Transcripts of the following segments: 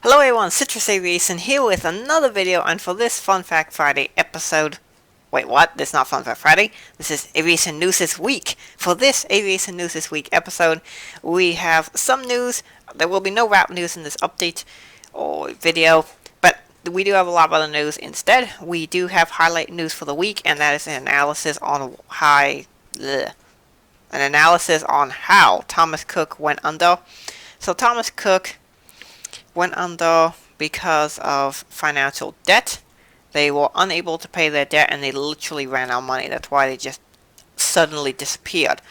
Hello everyone, Citrus Aviation here with another video, and for this Fun Fact Friday episode... Wait, what? This is not Fun Fact Friday. This is Aviation News This Week. For this Aviation News This Week episode, we have some news. There will be no wrap news in this update or video, but we do have a lot of other news instead. We do have highlight news for the week, and that is an analysis on how Thomas Cook went under. So Thomas Cook went under because of financial debt. They were unable to pay their debt and they literally ran out of money. That's why they just suddenly disappeared.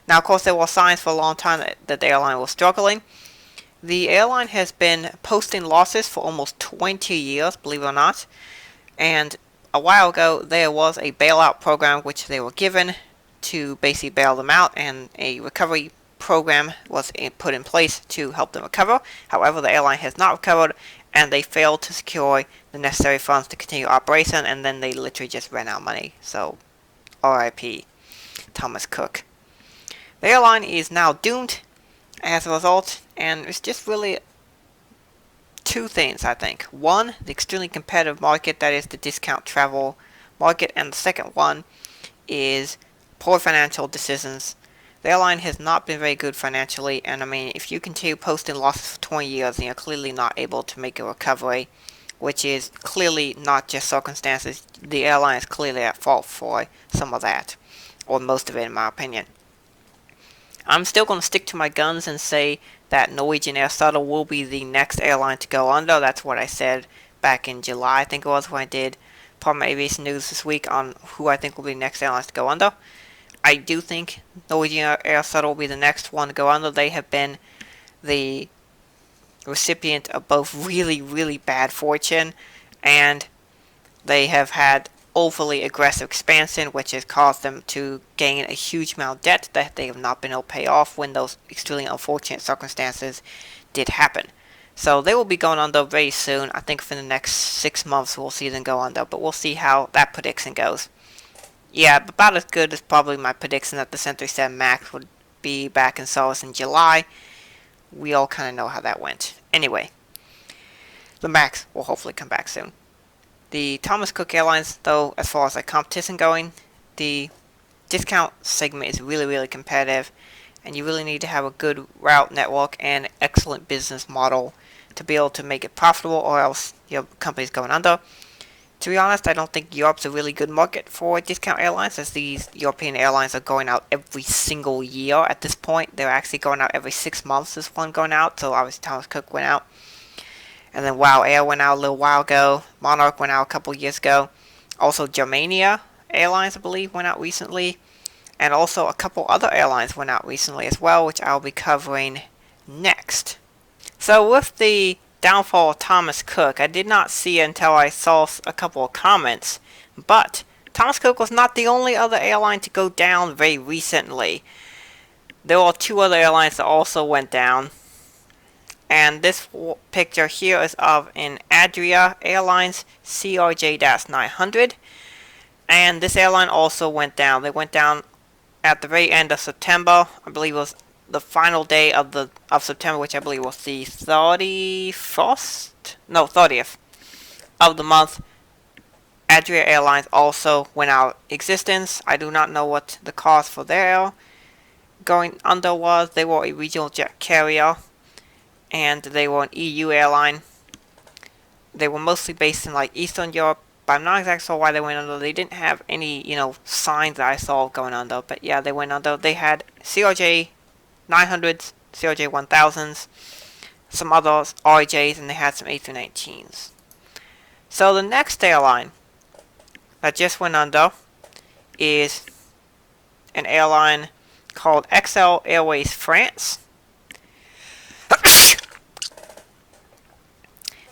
Now, of course, there were signs for a long time that the airline was struggling. The airline has been posting losses for almost 20 years, believe it or not. And a while ago, there was a bailout program which they were given to basically bail them out, and a recovery program was put in place to help them recover. However, the airline has not recovered, and they failed to secure the necessary funds to continue operation, and then they literally just ran out of money. So, RIP Thomas Cook. The airline is now doomed as a result, and it's just really two things, I think. One, the extremely competitive market, that is the discount travel market, and the second one is poor financial decisions. The airline has not been very good financially, and I mean, if you continue posting losses for 20 years and you're clearly not able to make a recovery, which is clearly not just circumstances, the airline is clearly at fault for some of that, or most of it in my opinion. I'm still going to stick to my guns and say that Norwegian Air Shuttle will be the next airline to go under. That's what I said back in July, I think it was, when I did part of my aviation news this week on who I think will be the next airlines to go under. I do think Norwegian Air Shuttle will be the next one to go under. They have been the recipient of both really, really bad fortune, and they have had overly aggressive expansion, which has caused them to gain a huge amount of debt that they have not been able to pay off when those extremely unfortunate circumstances did happen. So they will be going under very soon. I think for the next 6 months we'll see them go under, but we'll see how that prediction goes. Yeah, about as good as probably my prediction that the 737 MAX would be back in service in July. We all kind of know how that went. Anyway, the MAX will hopefully come back soon. The Thomas Cook Airlines, though, as far as the competition going, the discount segment is really, really competitive, and you really need to have a good route network and excellent business model to be able to make it profitable, or else your company's going under. To be honest, I don't think Europe's a really good market for discount airlines, as these European airlines are going out every single year at this point. They're actually going out every 6 months, this one going out, so obviously Thomas Cook went out. And then Wow Air went out a little while ago. Monarch went out a couple years ago. Also Germania Airlines, I believe, went out recently. And also a couple other airlines went out recently as well, which I'll be covering next. So with the downfall of Thomas Cook, I did not see until I saw a couple of comments, but Thomas Cook was not the only other airline to go down very recently. There were 2 other airlines that also went down, and this picture here is of an Adria Airlines CRJ-900, and this airline also went down. They went down at the very end of September. I believe it was the final day of September, which I believe was the 30th of the month. Adria Airlines also went out of existence. I do not know what the cause for their going under was. They were a regional jet carrier, and they were an EU airline. They were mostly based in like Eastern Europe, but I'm not exactly sure why they went under. They didn't have any, signs that I saw going under, but yeah, they went under. They had CRJ-900s, CRJ-1000s, some others, RJs, and they had some A319s. So the next airline that just went under is an airline called XL Airways France.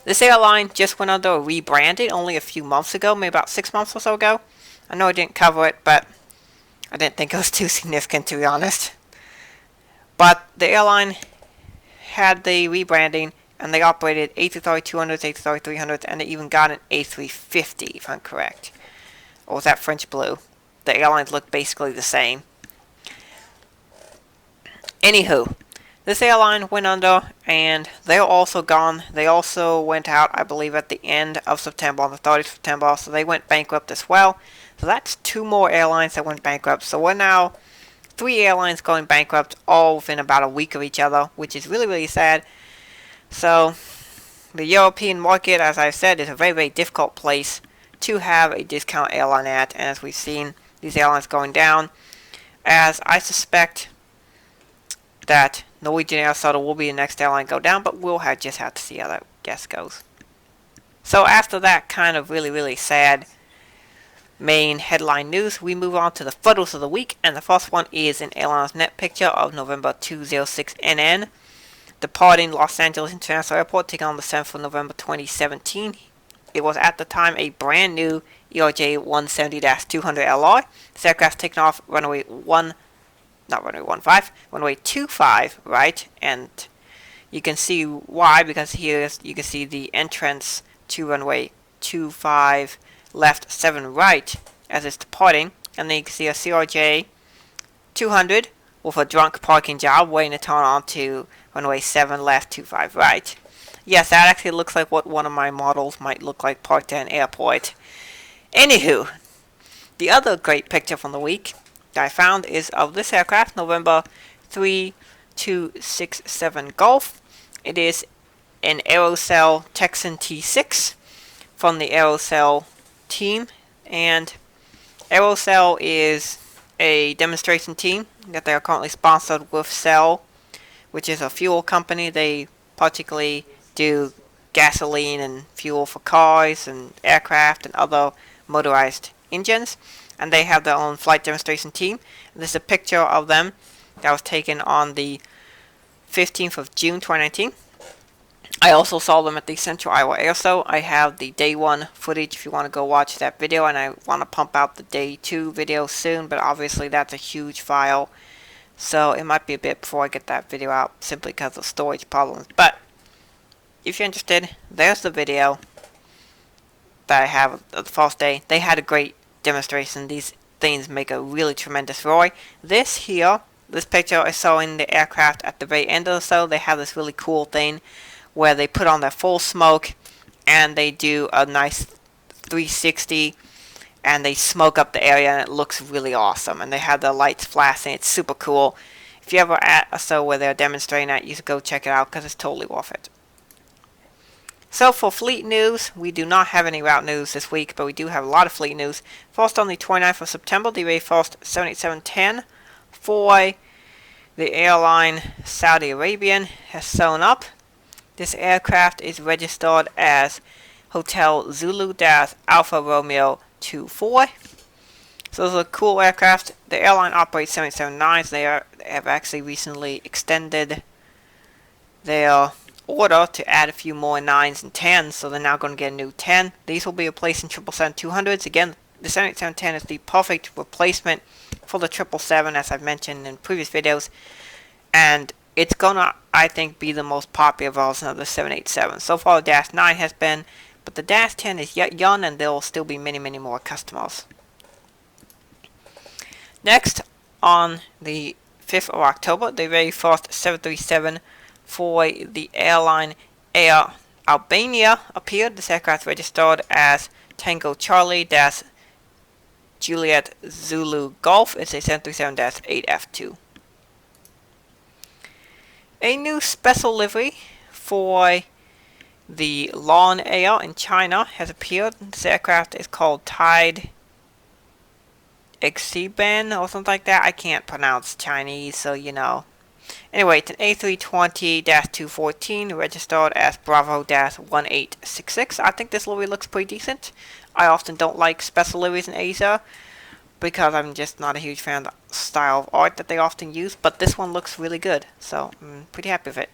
This airline just went under, rebranded only a few months ago, maybe about 6 months or so ago. I know I didn't cover it, but I didn't think it was too significant, to be honest. But the airline had the rebranding, and they operated A330-200s, A330-300s, and they even got an A350, if I'm correct. Or was that French Blue? The airlines looked basically the same. Anywho, This airline went under, and they're also gone. They also went out, I believe, at the end of September, on the 30th of September, so they went bankrupt as well. So that's 2 more airlines that went bankrupt. So we're now 3 airlines going bankrupt, all within about a week of each other, which is really, really sad. So the European market, as I said, is a very, very difficult place to have a discount airline at, and as we've seen these airlines going down, as I suspect that Norwegian Air Shuttle will be the next airline to go down, but we'll just have to see how that guess goes. So after that kind of really, really sad main headline news, we move on to the photos of the week, and the first one is an airline's net picture of November 206 NN, departing Los Angeles International Airport, taken on the 7th of November 2017. It was at the time a brand new CRJ-170-200 LR. This aircraft taken off runway 25, right? And you can see why, because here you can see the entrance to runway 25 left 7 right as it's departing, and then you can see a CRJ 200 with a drunk parking job waiting to turn onto runway 7 left 25 right. Yes, that actually looks like what one of my models might look like parked at an airport. Anywho, the other great picture from the week that I found is of this aircraft, November 3267 Golf. It is an Aerocell Texan T6 from the Aerocell team, and Aerocell is a demonstration team that they are currently sponsored with Cell, which is a fuel company. They particularly do gasoline and fuel for cars and aircraft and other motorized engines, and they have their own flight demonstration team. And this is a picture of them that was taken on the 15th of June 2019. I also saw them at the Central Iowa Air Show. I have the day 1 footage if you want to go watch that video, and I want to pump out the day 2 video soon, but obviously that's a huge file, so it might be a bit before I get that video out simply because of storage problems. But if you're interested, there's the video that I have of the first day. They had a great demonstration. These things make a really tremendous roar. This picture is showing the aircraft at the very end of the show. They have this really cool thing where they put on their full smoke and they do a nice 360 and they smoke up the area, and it looks really awesome, and they have the lights flashing. It's super cool. If you're ever at a show where they're demonstrating that, you should go check it out because it's totally worth it. So for fleet news, we do not have any route news this week, but we do have a lot of fleet news. First, on the 29th of September, the very first 787-10 for the airline Saudi Arabian has sewn up. This aircraft is registered as Hotel Zulu-Alpha Romeo 24. So those are cool aircraft. The airline operates 779s. They have actually recently extended their order to add a few more 9s and 10s, so they're now going to get a new 10. These will be replaced in 777-200s. Again, the 787-10 is the perfect replacement for the 777, as I've mentioned in previous videos, and it's gonna, I think, be the most popular version of the 787. So far, the Dash 9 has been, but the Dash 10 is yet young, and there will still be many, many more customers. Next, on the 5th of October, the very first 737 for the airline Air Albania appeared. This aircraft registered as Tango Charlie Juliet Zulu Golf. It's a 737-8F2. A new special livery for the Lawn Air in China has appeared. This aircraft is called Tide Exiban or something like that. I can't pronounce Chinese, so you know. Anyway, it's an A320-214 registered as Bravo-1866. I think this livery looks pretty decent. I often don't like special liveries in Asia because I'm just not a huge fan of the style of art that they often use, but this one looks really good, so I'm pretty happy with it.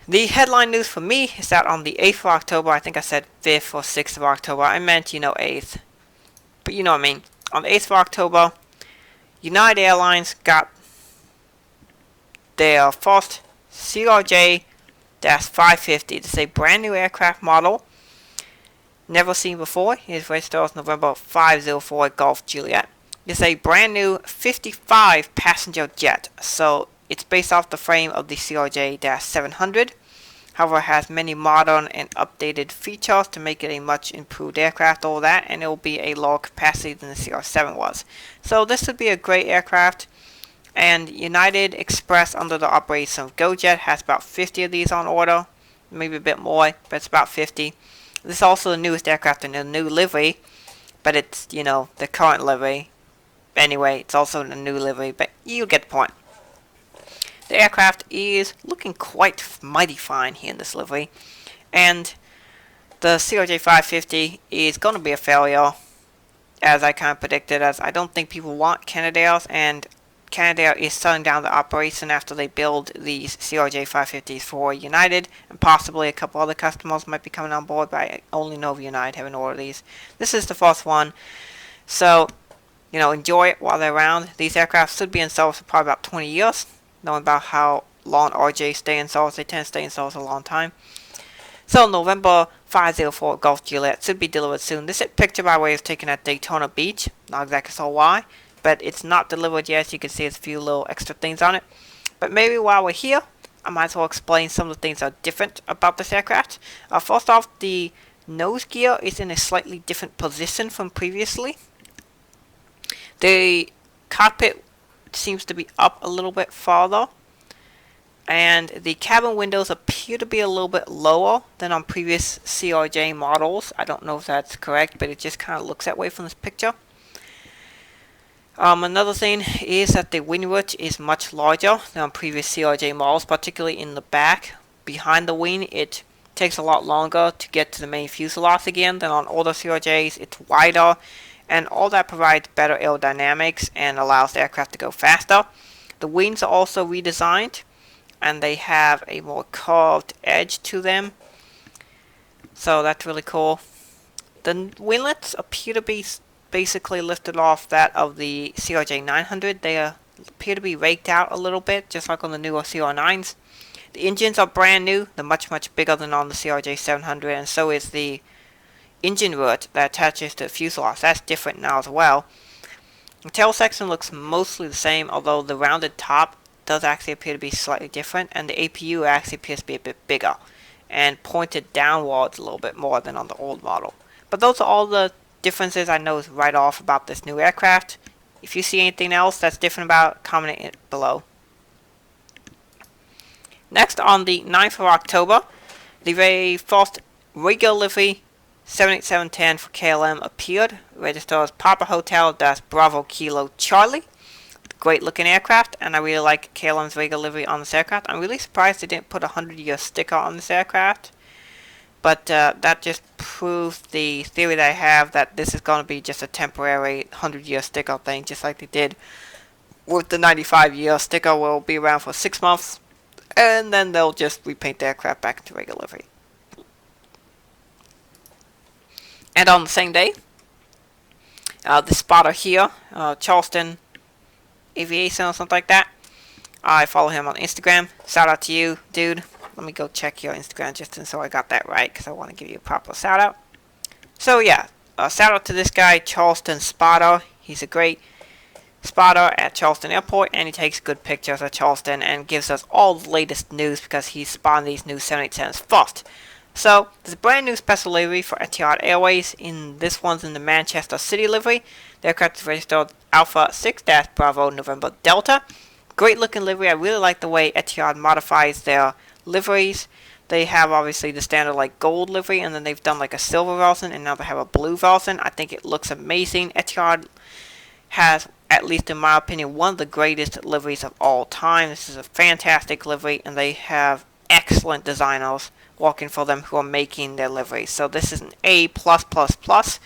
The headline news for me is that on the 8th of October, I think I said 5th or 6th of October, I meant, 8th, but you know what I mean. On the 8th of October, United Airlines got their first CRJ-550. This is a brand new aircraft model, never seen before. It is registered as November 504 Golf Juliet. It's a brand new 55 passenger jet, so It's based off the frame of the CRJ-700. However, it has many modern and updated features to make it a much improved aircraft, all that, and it will be a lower capacity than the CR7 was. So this would be a great aircraft. And United Express, under the operation of GoJet, has about 50 of these on order, maybe a bit more, but it's about 50. This is also the newest aircraft in the new livery, but it's, you know, the current livery. Anyway, it's also the new livery, but you get the point. The aircraft is looking quite mighty fine here in this livery, and the CRJ-550 is going to be a failure, as I kind of predicted, as I don't think people want Canadairs, and Canadair is shutting down the operation after they build these CRJ-550s for United, and possibly a couple other customers might be coming on board, but I only know of United having ordered these. This is the first one, so, you know, enjoy it while they're around. These aircraft should be in service for probably about 20 years, knowing about how long RJ stay in service. They tend to stay in service a long time. So, November 504 Gulf Juliet should be delivered soon. This picture, by the way, is taken at Daytona Beach. Not exactly sure why, but it's not delivered yet. You can see there's a few little extra things on it. But maybe while we're here, I might as well explain some of the things that are different about this aircraft. First off, the nose gear is in a slightly different position from previously. The cockpit seems to be up a little bit farther, and the cabin windows appear to be a little bit lower than on previous CRJ models. I don't know if that's correct, but it just kind of looks that way from this picture. Another thing is that the winglet is much larger than on previous CRJ models, particularly in the back. Behind the wing, it takes a lot longer to get to the main fuselage again than on older CRJs. It's wider, and all that provides better aerodynamics and allows the aircraft to go faster. The wings are also redesigned, and they have a more curved edge to them, so that's really cool. The winglets appear to be basically lifted off that of the CRJ-900. They appear to be raked out a little bit, just like on the newer CR9s. The engines are brand new. They're much bigger than on the CRJ-700, and so is the engine root that attaches to the fuselage. That's different now as well. The tail section looks mostly the same, although the rounded top does actually appear to be slightly different, and the APU actually appears to be a bit bigger and pointed downwards a little bit more than on the old model. But those are all the differences I know right off about this new aircraft. If you see anything else that's different about it, comment it below. Next, on the 9th of October, the very first regular livery 78710 for KLM appeared, registered as Papa Hotel Bravo Kilo Charlie. Great looking aircraft, and I really like KLM's regular livery on this aircraft. I'm really surprised they didn't put a 100-year sticker on this aircraft, but that just proves the theory that I have that this is going to be just a temporary 100-year sticker thing, just like they did with the 95-year sticker. Will be around for 6 months, and then they'll just repaint the aircraft back into regular livery. And on the same day, the spotter here, Charleston Aviation or something like that, I follow him on Instagram. Shout out to you, dude. Let me go check your Instagram just so I got that right, because I want to give you a proper shout out. So yeah, shout out to this guy, Charleston Spotter. He's a great spotter at Charleston Airport, and he takes good pictures of Charleston and gives us all the latest news because he's spotting these new 787s first. So there's a brand new special livery for Etihad Airways. This one's in the Manchester City livery. The aircraft is registered Alpha 6-Bravo November Delta. Great looking livery. I really like the way Etihad modifies their liveries. They have obviously the standard like gold livery, and then they've done like a silver version, and now they have a blue version. I think it looks amazing. Etihad has, at least in my opinion, one of the greatest liveries of all time. This is a fantastic livery, and they have excellent designers working for them who are making their liveries. So this is an A+++. This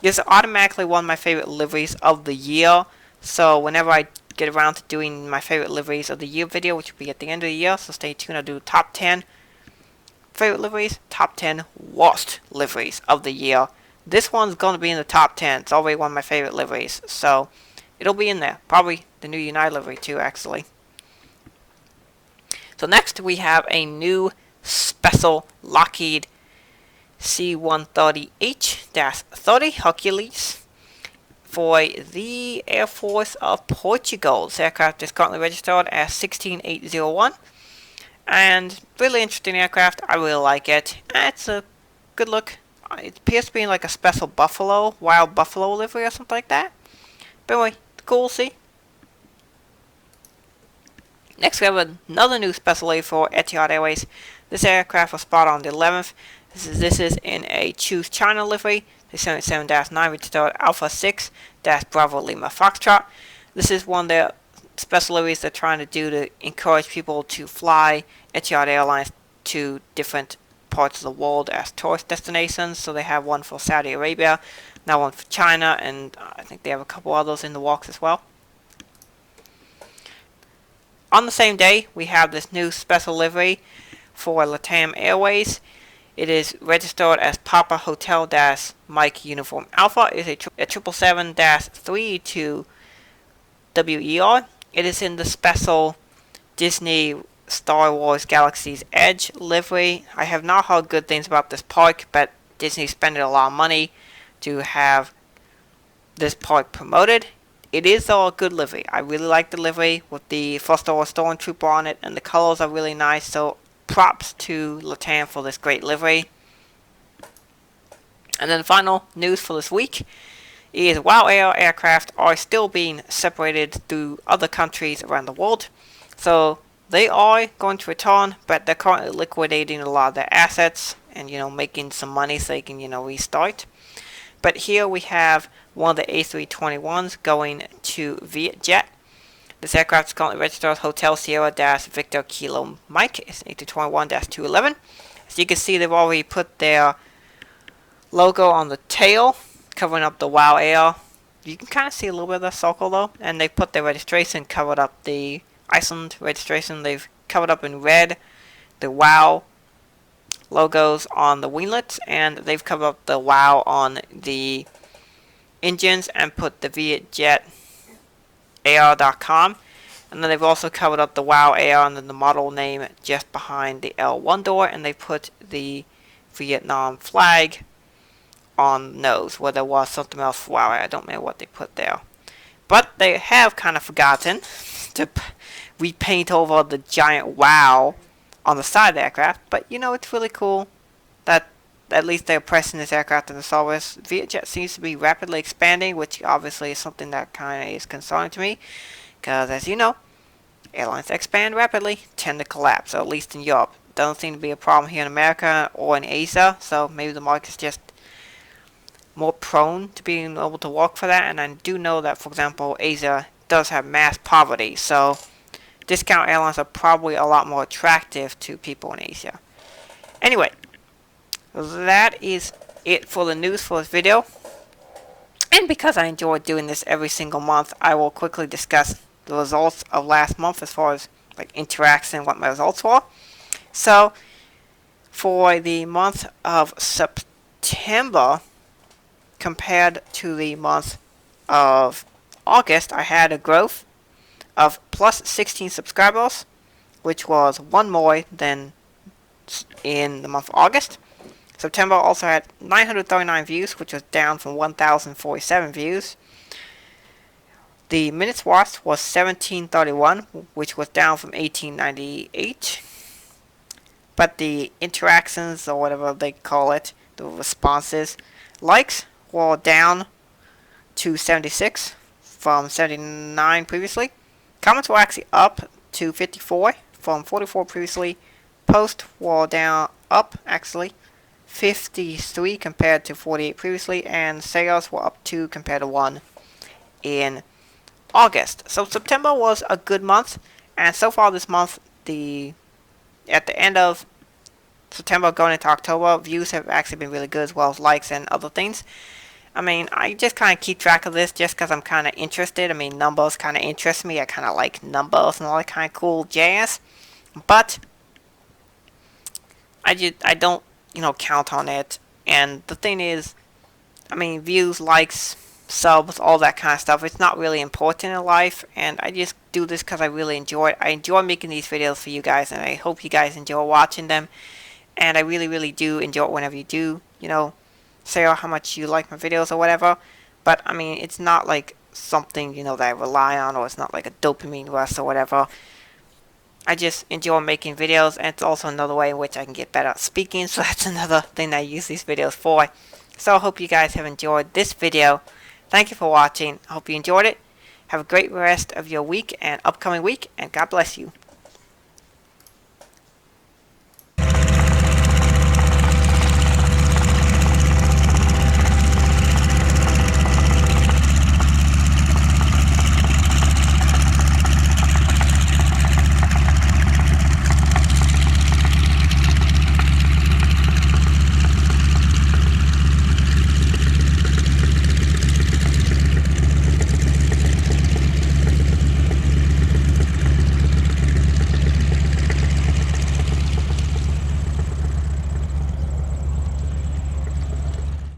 is automatically one of my favorite liveries of the year. So whenever I get around to doing my favorite liveries of the year video, which will be at the end of the year, so stay tuned. I'll do top 10 favorite liveries, top 10 worst liveries of the year. This one's going to be in the top 10. It's already one of my favorite liveries, so it'll be in there. Probably the new United livery too, actually. So next we have a new special Lockheed C-130H-30 Hercules for the Air Force of Portugal. This aircraft is currently registered as 16801. And really interesting aircraft. I really like it. It's a good look. It appears to be in like a special buffalo, wild buffalo livery or something like that. But anyway, cool, see? Next we have another new special livery for Etihad Airways. This aircraft was spotted on the 11th. This is in a Choose China livery. The 77-9 registered Alpha 6 Bravo Lima Foxtrot. This is one of the special liveries they're trying to do to encourage people to fly Etihad Airlines to different parts of the world as tourist destinations. So they have one for Saudi Arabia, now one for China, and I think they have a couple others in the works as well. On the same day, we have this new special livery for LATAM Airways. It is registered as Papa Hotel Mike Uniform Alpha. It is a 777-32 WER. It is in the special Disney Star Wars Galaxy's Edge livery. I have not heard good things about this park, but Disney spending a lot of money to have this park promoted. It is a good livery. I really like the livery with the First Order Stormtrooper on it, and the colors are really nice. So props to LATAM for this great livery. And then final news for this week is WOW Air aircraft are still being separated through other countries around the world. So they are going to return, but they're currently liquidating a lot of their assets and, making some money so they can, restart. But here we have one of the A321s going to Vietjet. This aircraft is currently registered as Hotel Sierra-Victor Kilo Mike. It's A321-211. As you can see, they've already put their logo on the tail, covering up the WOW Air. You can kind of see a little bit of the circle though. And they put their registration, covered up the Iceland registration. They've covered up in red the WOW logos on the winglets, and they've covered up the WOW on the engines and put the Vietjet AR.com, and then they've also covered up the WOW AR and then the model name just behind the L1 door, and they put the Vietnam flag on nose where there was something else for WOW AR. I don't know what they put there, but they have kind of forgotten to repaint over the giant WOW on the side of the aircraft. But it's really cool that at least they're pressing this aircraft into service. Vietjet seems to be rapidly expanding, which obviously is something that kind of is concerning to me, because as you know, airlines that expand rapidly tend to collapse, or at least in Europe. Doesn't seem to be a problem here in America or in Asia, so maybe the market's just more prone to being able to work for that. And I do know that, for example, Asia does have mass poverty, so discount airlines are probably a lot more attractive to people in Asia. Anyway, that is it for the news for this video. And because I enjoy doing this every single month, I will quickly discuss the results of last month as far as interaction and what my results were. So, for the month of September, compared to the month of August, I had a growth of plus 16 subscribers, which was one more than in the month of August. September also had 939 views, which was down from 1,047 views. The minutes watched was 1731, which was down from 1898. But the interactions, or whatever they call it, the responses, likes were down to 76 from 79 previously. Comments were actually up to 54 from 44 previously. Posts were up actually 53 compared to 48 previously, and sales were up 2 compared to 1 in August. So September was a good month, and so far this month, at the end of September going into October, views have actually been really good, as well as likes and other things. I mean, I just kind of keep track of this just because I'm kind of interested. I mean, numbers kind of interest me. I kind of like numbers and all that kind of cool jazz. But I don't, count on it. And the thing is, I mean, views, likes, subs, all that kind of stuff, it's not really important in life. And I just do this because I really enjoy it. I enjoy making these videos for you guys, and I hope you guys enjoy watching them. And I really, really do enjoy it whenever you do, say how much you like my videos or whatever. But I mean, it's not like something, that I rely on, or it's not like a dopamine rush or whatever. I just enjoy making videos, and it's also another way in which I can get better at speaking, so that's another thing that I use these videos for. So I hope you guys have enjoyed this video. Thank you for watching. I hope you enjoyed it. Have a great rest of your week and upcoming week, and God bless you.